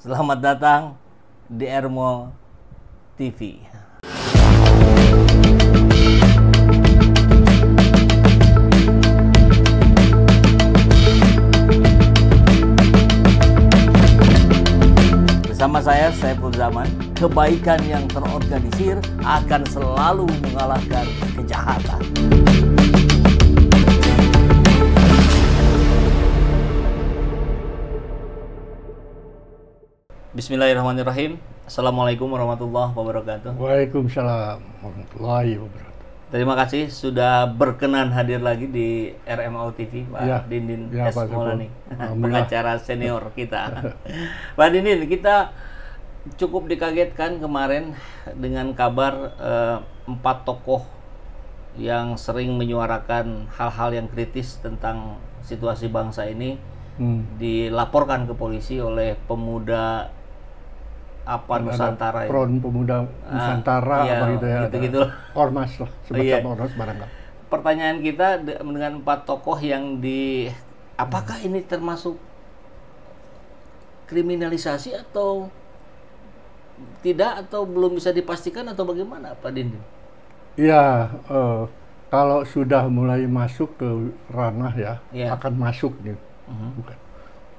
Selamat datang di Ermo TV. Bersama saya, Saiful Zaman, kebaikan yang terorganisir akan selalu mengalahkan kejahatan. Bismillahirrahmanirrahim. Assalamualaikum warahmatullahi wabarakatuh. Waalaikumsalam warahmatullahi wabarakatuh. Terima kasih sudah berkenan hadir lagi di RMO TV, Pak Ya, Dindin ya, S. Pak Maulani, Saiful. pengacara senior kita. Pak Dindin, kita cukup dikagetkan kemarin dengan kabar 4 tokoh yang sering menyuarakan hal-hal yang kritis tentang situasi bangsa ini dilaporkan ke polisi oleh pemuda Nusantara ya. Front Pemuda Nusantara iya, apa gitu ya. gitu-gitu. Ormas lah, semacam Iya. ormas barangkali. Pertanyaan kita dengan 4 tokoh yang apakah ini termasuk kriminalisasi atau tidak, atau belum bisa dipastikan, atau bagaimana Pak Dindin? Iya, kalau sudah mulai masuk ke ranah ya, Iya. akan masuk nih. Bukan.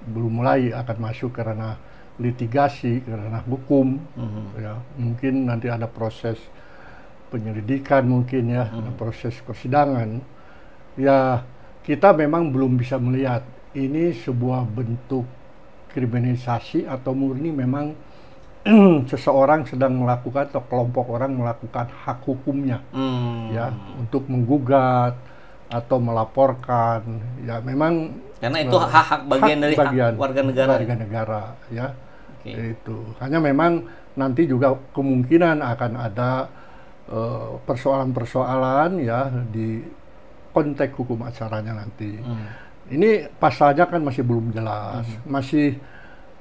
Belum mulai akan masuk ke ranah litigasi, ke ranah hukum. Ya, mungkin nanti ada proses penyelidikan mungkin ya, ada proses persidangan. Ya, kita memang belum bisa melihat ini sebuah bentuk kriminalisasi atau murni memang seseorang sedang melakukan atau kelompok orang melakukan hak hukumnya ya, untuk menggugat atau melaporkan. Ya, memang Karena itu hak bagian dari hak warga negara. Warga negara ya. Oke. Itu. Hanya memang nanti juga kemungkinan akan ada persoalan-persoalan ya di konteks hukum acaranya nanti. Ini pasalnya kan masih belum jelas. Masih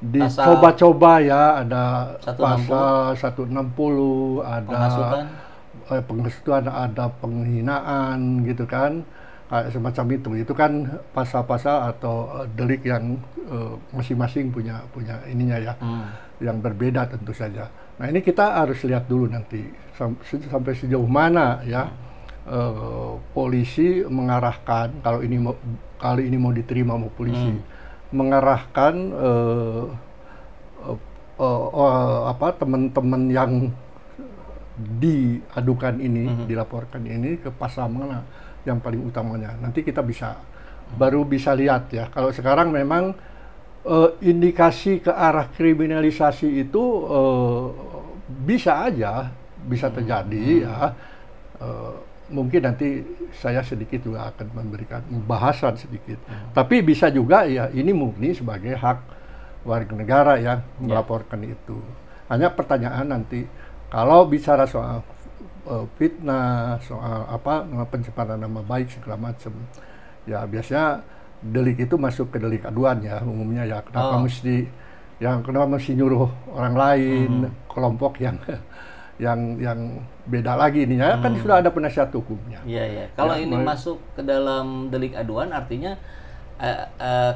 dicoba-coba ya, ada 160. pasal 160, ada Penghasutan. ada penghinaan gitu kan. Kayak semacam itu kan pasal-pasal atau delik yang masing-masing punya ininya ya, yang berbeda tentu saja. Nah, ini kita harus lihat dulu nanti sampai sejauh mana ya polisi mengarahkan, kalau ini mau diterima mau polisi mengarahkan teman-teman yang diadukan ini, dilaporkan ini ke pasal mana yang paling utamanya. Nanti kita baru bisa lihat ya. Kalau sekarang memang indikasi ke arah kriminalisasi itu bisa terjadi ya. Mungkin nanti saya sedikit juga akan memberikan bahasan sedikit. Tapi bisa juga ya ini murni sebagai hak warga negara yang melaporkan itu. Hanya pertanyaan nanti kalau bicara soal fitnah, soal pencemaran nama baik segala macam, ya biasanya delik itu masuk ke delik aduan ya umumnya ya. Kenapa mesti nyuruh orang lain, kelompok yang beda lagi ini ya, kan sudah ada penasihat hukumnya. Iya. Kalau ini masuk ke dalam delik aduan, artinya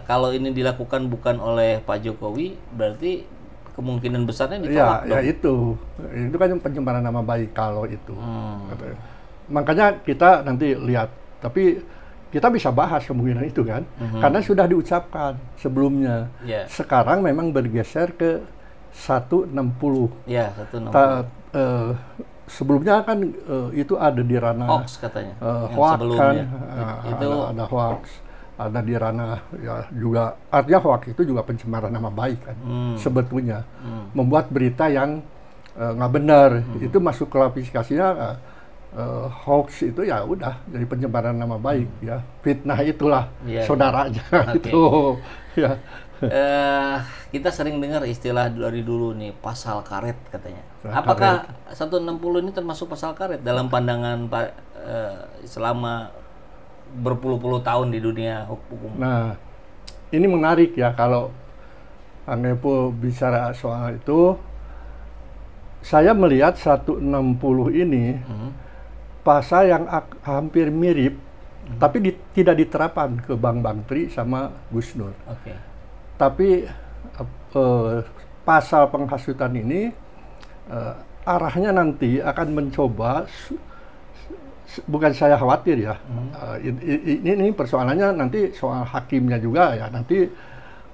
kalau ini dilakukan bukan oleh Pak Jokowi, berarti kemungkinan besarnya ditolak dong. Ya itu kan pencemaran nama baik kalau itu. Makanya kita nanti lihat, tapi kita bisa bahas kemungkinan itu kan, karena sudah diucapkan sebelumnya. Sekarang memang bergeser ke 160. Ya, 160. Sebelumnya kan itu ada di ranah hoax katanya. Hoax kan, itu ada hoax. Ada di ranah ya juga, artinya hoax itu juga pencemaran nama baik kan sebetulnya, membuat berita yang nggak benar, itu masuk klasifikasinya hoax itu ya udah jadi pencemaran nama baik ya, fitnah itulah saudaranya. Itu ya. Kita sering dengar istilah dari dulu nih, pasal karet katanya. Pasal Apakah 160 ini termasuk pasal karet dalam pandangan Pak selama berpuluh-puluh tahun di dunia hukum? Nah, ini menarik ya kalau Kang Epo bicara soal itu. Saya melihat 160 ini pasal yang hampir mirip, tapi tidak diterapkan ke Bang Tri sama Gus Nur. Tapi pasal penghasutan ini arahnya nanti akan mencoba, bukan saya khawatir ya, ini persoalannya nanti soal hakimnya juga ya. Nanti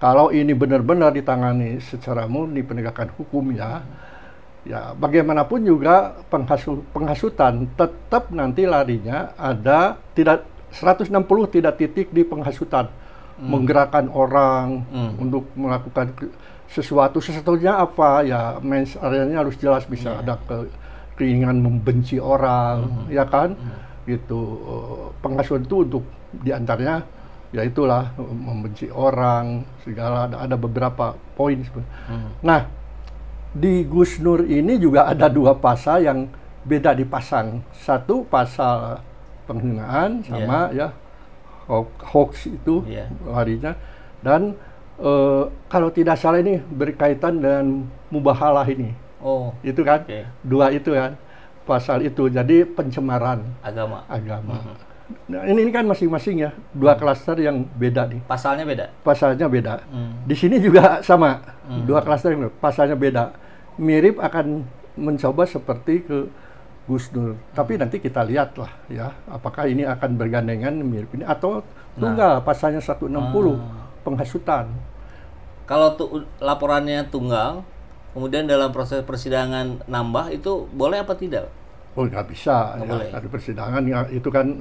kalau ini benar-benar ditangani secara murni penegakan hukum ya, ya bagaimanapun juga penghasutan tetap nanti larinya ada tidak 160 tidak titik di penghasutan, menggerakkan orang untuk melakukan sesuatunya apa ya, mens areanya harus jelas, bisa ada keinginan membenci orang, ya kan, gitu. Penghasutan itu untuk diantaranya ya itulah membenci orang segala, ada beberapa poin. Nah, di Gus Nur ini juga ada 2 pasal yang beda dipasang. Satu pasal penghinaan sama ya hoax itu larinya, dan kalau tidak salah ini berkaitan dengan mubahalah ini. Oh, itu kan, 2 itu kan pasal itu, jadi pencemaran agama. Nah, ini kan masing-masing ya 2 klaster yang beda nih. Pasalnya beda. Di sini juga sama, 2 klaster yang pasalnya beda. Mirip akan mencoba seperti ke Gus Nur. Tapi nanti kita lihatlah ya, apakah ini akan bergandengan mirip ini atau tunggal pasalnya 160 penghasutan. Kalau laporannya tunggal, kemudian dalam proses persidangan nambah, itu boleh apa tidak? Oh, nggak bisa. Boleh. Dari persidangan ya, itu kan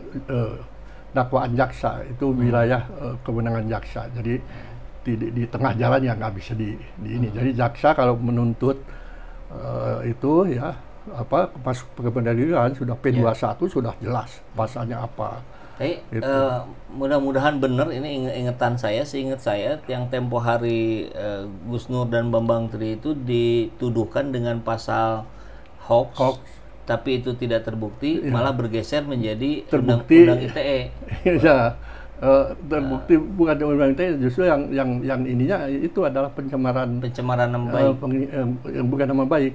dakwaan jaksa, itu wilayah kewenangan jaksa. Jadi di tengah jalan ya nggak bisa di ini. Jadi jaksa kalau menuntut itu ya masuk ke pengadilan sudah P21 sudah jelas pasalnya apa. Tapi mudah-mudahan benar, ini ingetan saya, seingat saya yang tempo hari Gus Nur dan Bambang Tri itu dituduhkan dengan pasal hoax. Tapi itu tidak terbukti, malah bergeser menjadi undang-undang ITE. Ya, terbukti bukan undang-undang ITE, justru yang ininya itu adalah pencemaran nama baik. Yang bukan nama baik,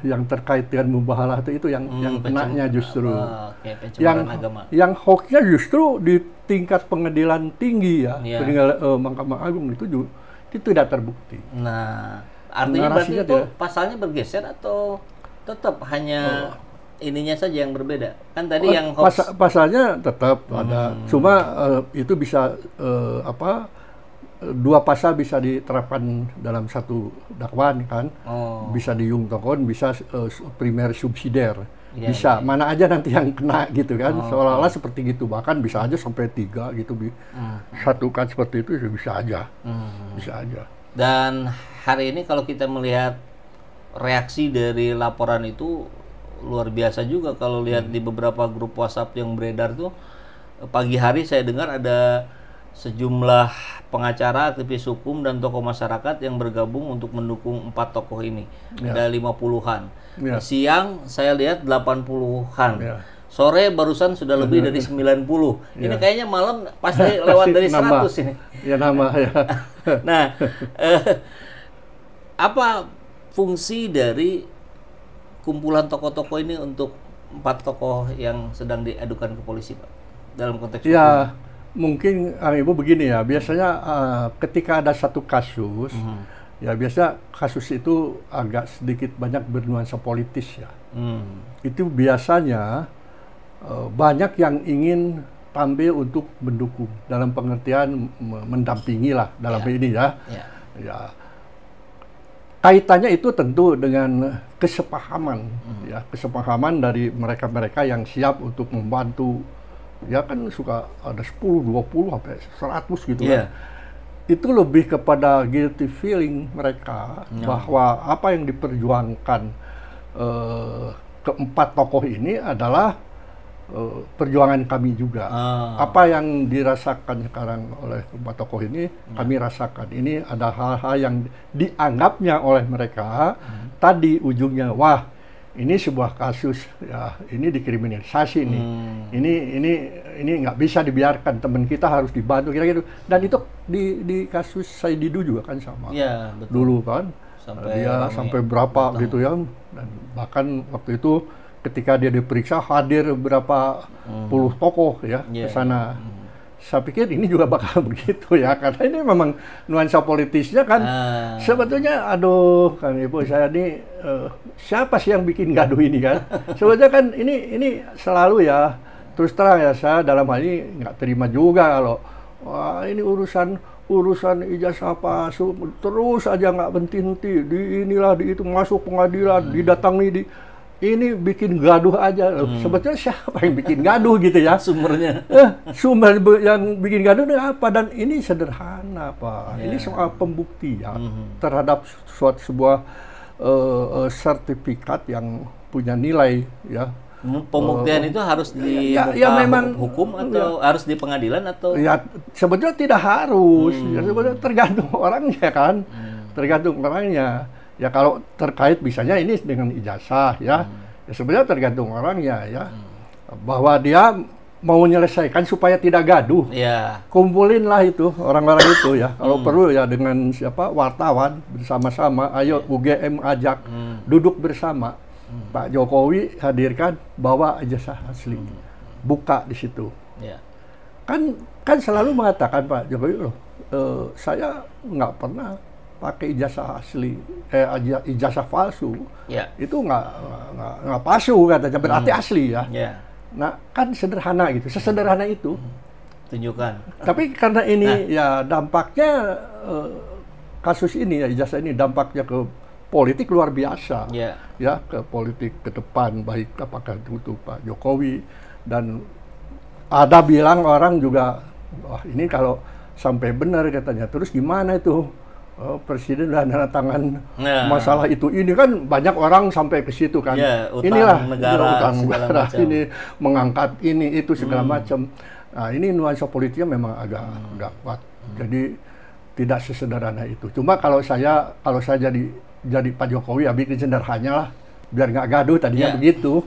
yang terkait dengan mubahalah itu yang kenanya justru. Yang hoaxnya justru di tingkat pengadilan tinggi ya, Mahkamah Agung itu tidak terbukti. Nah, artinya berarti itu pasalnya bergeser atau tetap hanya ininya saja yang berbeda? Kan tadi yang hoax pasalnya tetap ada, cuma itu bisa 2 pasal bisa diterapkan dalam satu dakwaan kan, bisa diungtokon, bisa primer subsidiar, bisa mana aja nanti yang kena gitu kan, seolah-olah seperti gitu, bahkan bisa aja sampai 3 gitu, satu kan seperti itu bisa aja, bisa aja. Dan hari ini kalau kita melihat reaksi dari laporan itu luar biasa juga. Kalau lihat di beberapa grup WhatsApp yang beredar tuh, pagi hari saya dengar ada sejumlah pengacara, aktivis hukum, dan tokoh masyarakat yang bergabung untuk mendukung 4 tokoh ini. Ada 50-an. Siang saya lihat 80-an. Sore barusan sudah lebih dari 90. Ini kayaknya malam pasti lewat dari 100 ini. Ya nama ya. Nah, apa fungsi dari kumpulan tokoh-tokoh ini untuk 4 tokoh yang sedang diadukan ke polisi, Pak? Dalam konteks ya, mungkin Ibu begini ya, biasanya ketika ada satu kasus, ya biasa kasus itu agak sedikit banyak bernuansa politis ya. Itu biasanya banyak yang ingin tampil untuk mendukung, dalam pengertian mendampingi lah dalam ini ya. Ya. Kaitannya itu tentu dengan kesepahaman, ya, kesepahaman dari mereka-mereka yang siap untuk membantu. Ya kan suka ada 10, 20 sampai 100 gitu kan. Itu lebih kepada guilty feeling mereka bahwa apa yang diperjuangkan keempat tokoh ini adalah perjuangan kami juga. Apa yang dirasakan sekarang oleh keempat tokoh ini kami rasakan. Ini ada hal-hal yang dianggapnya oleh mereka tadi ujungnya, wah ini sebuah kasus ya, ini dikriminalisasi nih. Ini nggak bisa dibiarkan, teman kita harus dibantu kira-kira. Dan itu di kasus Said Didu juga kan sama. Ya, betul. Dulu kan dia sampai berapa gitu ya. Dan bahkan waktu itu ketika dia diperiksa hadir berapa puluh tokoh ya ke sana. saya pikir ini juga bakal begitu ya, karena ini memang nuansa politisnya kan. Sebetulnya, aduh, Kang Ibu, saya ini siapa sih yang bikin gaduh ini kan? Sebetulnya kan ini selalu ya, terus terang ya, saya dalam hal ini nggak terima juga kalau wah ini urusan ijazah palsu terus aja nggak berhenti, di inilah di itu, masuk pengadilan, didatangi ini bikin gaduh aja. Sebetulnya siapa yang bikin gaduh gitu ya? Sumbernya. Sumber yang bikin gaduh itu apa? Dan ini sederhana, Pak. Ini soal pembuktian terhadap sebuah sertifikat yang punya nilai, ya. Pembuktian itu harus di memang hukum atau harus di pengadilan atau? Ya sebetulnya tidak harus. Ya, sebetulnya tergantung orangnya kan. Tergantung orangnya. Ya kalau terkait misalnya ini dengan ijazah ya, ya sebenarnya tergantung orangnya ya, bahwa dia mau menyelesaikan supaya tidak gaduh. Kumpulinlah itu orang-orang itu ya, kalau perlu ya dengan siapa wartawan bersama-sama, ayo UGM ajak duduk bersama, Pak Jokowi hadirkan, bawa ijazah asli, buka di situ. Kan selalu mengatakan Pak Jokowi loh, saya nggak pernah pakai ijazah asli, ijazah palsu, itu nggak palsu katanya, berarti asli ya. Nah kan sederhana gitu, sesederhana itu. Tunjukkan. Tapi karena ini ya dampaknya kasus ini ya, ijazah ini dampaknya ke politik luar biasa, ya ke politik ke depan, baik apakah itu Pak Jokowi, dan ada bilang orang juga, wah ini kalau sampai benar katanya, terus gimana itu? Presiden udah tanda tangan masalah itu, ini kan banyak orang sampai ke situ kan. Inilah utang negara, ini mengangkat ini itu segala macam. Nah ini nuansa politiknya memang agak kuat. Jadi tidak sesederhana itu. Cuma kalau saya jadi Pak Jokowi ya bikin sederhananya lah, biar nggak gaduh tadinya begitu.